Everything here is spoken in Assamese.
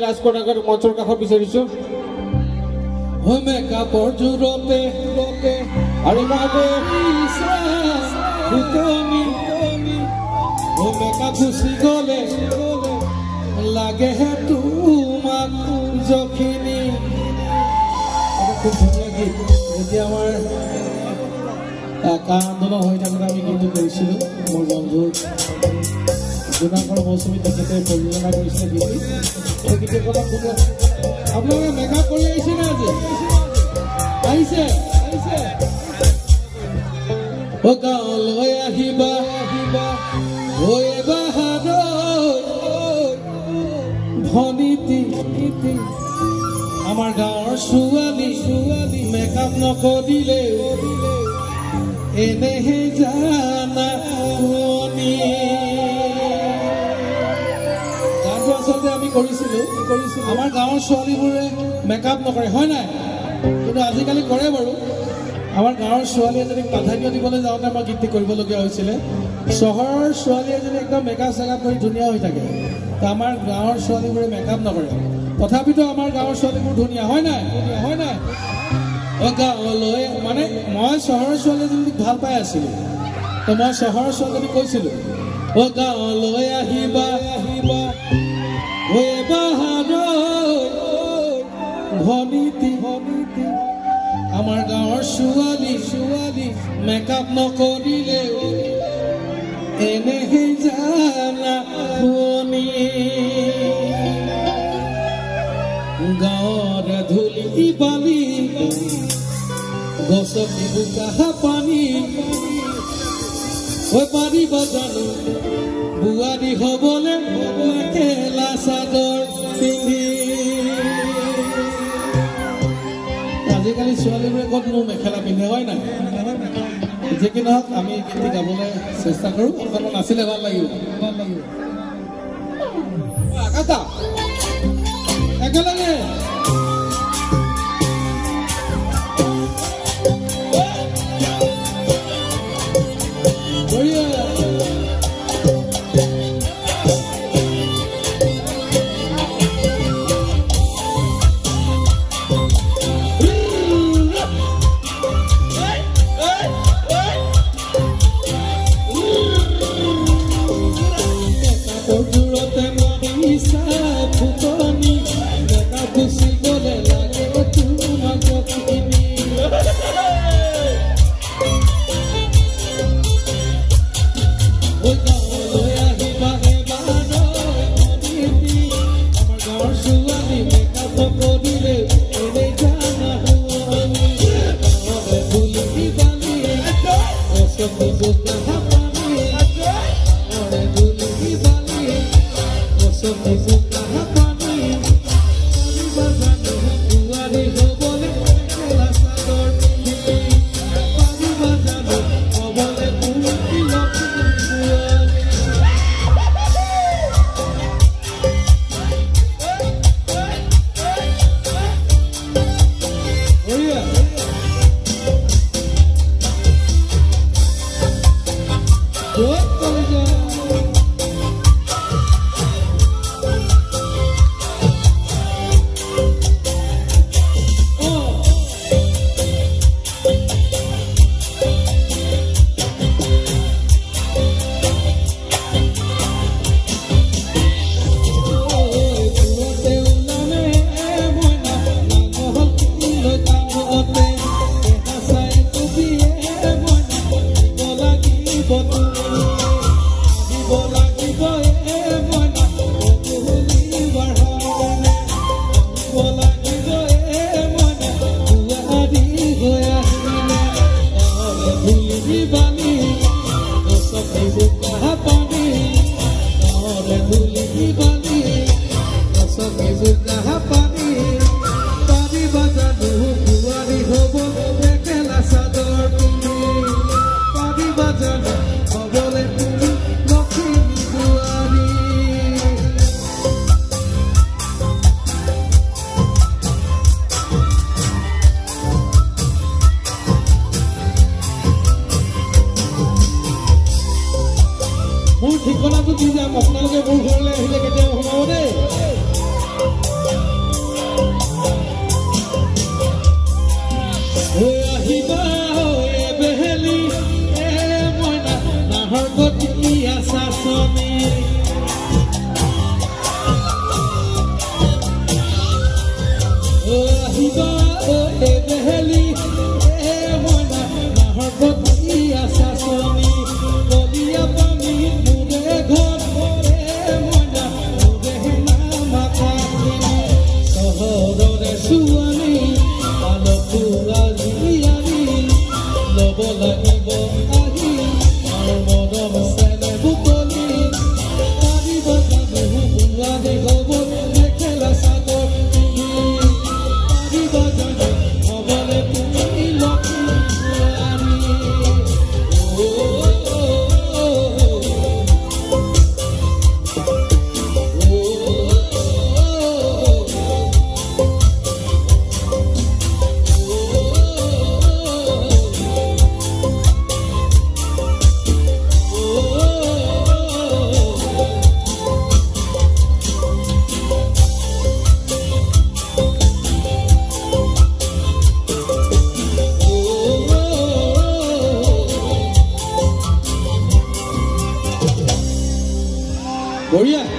ৰাজকোটাকৰ মঞ্চৰ কাষত বিচাৰিছো মেকআপৰ জোৰতে আৰু মেকআপ গুচি গলে লাগেহে তোমাক জখিনি খুব ধুনীয়া গীত যেতিয়া আমাৰ কা আন্দোলন হৈ থাকোঁতে আমি গীতটো কৰিছিলোঁ মোৰ বন্ধু জোনাকৰ মৌচুমী তেখেতে প্ৰযোজনা কৰিছিলে গীত সেই গীতৰ কথা শুনো আপোনালোকে মেকআপ কৰি আহিছে নে আজি আহিছে গাঁৱলৈ আহিবা ভনীতি আমাৰ গাঁৱৰ ছোৱালী মেকআপ নকৰিলে এনেহে জানা গানটো আচলতে আমি কৰিছিলোঁ আমাৰ গাঁৱৰ ছোৱালীবোৰে মেকআপ নকৰে হয় নাই কিন্তু আজিকালি কৰে বাৰু আমাৰ গাঁৱৰ ছোৱালী এজনীক প্ৰাধান্য দিবলৈ যাওঁতে আমাৰ গীতটি কৰিবলগীয়া হৈছিলে চহৰৰ ছোৱালী এজনী একদম মেকআপ চেকআপ কৰি ধুনীয়া হৈ থাকে আমাৰ গাঁৱৰ ছোৱালীবোৰে মেকআপ নকৰে তথাপিতো আমাৰ গাঁৱৰ ছোৱালীবোৰ ধুনীয়া হয় নাই গাঁৱলৈ মানে মই চহৰৰ ছোৱালী এজনীক ভাল পাই আছিলোঁ তো মই চহৰৰ ছোৱালীজনীক কৈছিলোঁ গাঁৱলৈ আহিবা ভনীতি আমাৰ গাঁৱৰ ছোৱালী মেকআপ নকৰিলে এনেহে জানা শুনি গাঁৱৰ ধূলি বালি গছত বোকা পানী পাৰিবা জানো বোৱাৰী হবলে মেখেলা চাদৰ পিন্ধি আজিকালি ছোৱালীবোৰে ক'তনো মেখেলা পিন্ধে হয় নাই যি কি নহওক আমি গীতটি গাবলৈ চেষ্টা কৰোঁ অকণমান নাচিলে ভাল লাগিব আকাশা একেলগে ঠিকনাটো দি যাম আপোনালোকে মোৰ ঘৰলৈ আহিলে কেতিয়াও সোমাব দেই পতি আছা চনি বলিয়া পানী মোৰে ঘৰ মইনা মোৰে নামাতা চহৰৰে ছোৱালী আলপুৰা জিয়াৰী ল'ব লাগিব আহি আৰু মৰম চেনে বুটলি পাৰিব জানো বুঢ়াৰী হ'ব মেখেলা চাদৰ পিন্ধি পাৰিব জানো হ'বলে তুমি লক্ষ্মী বঢ়িয়া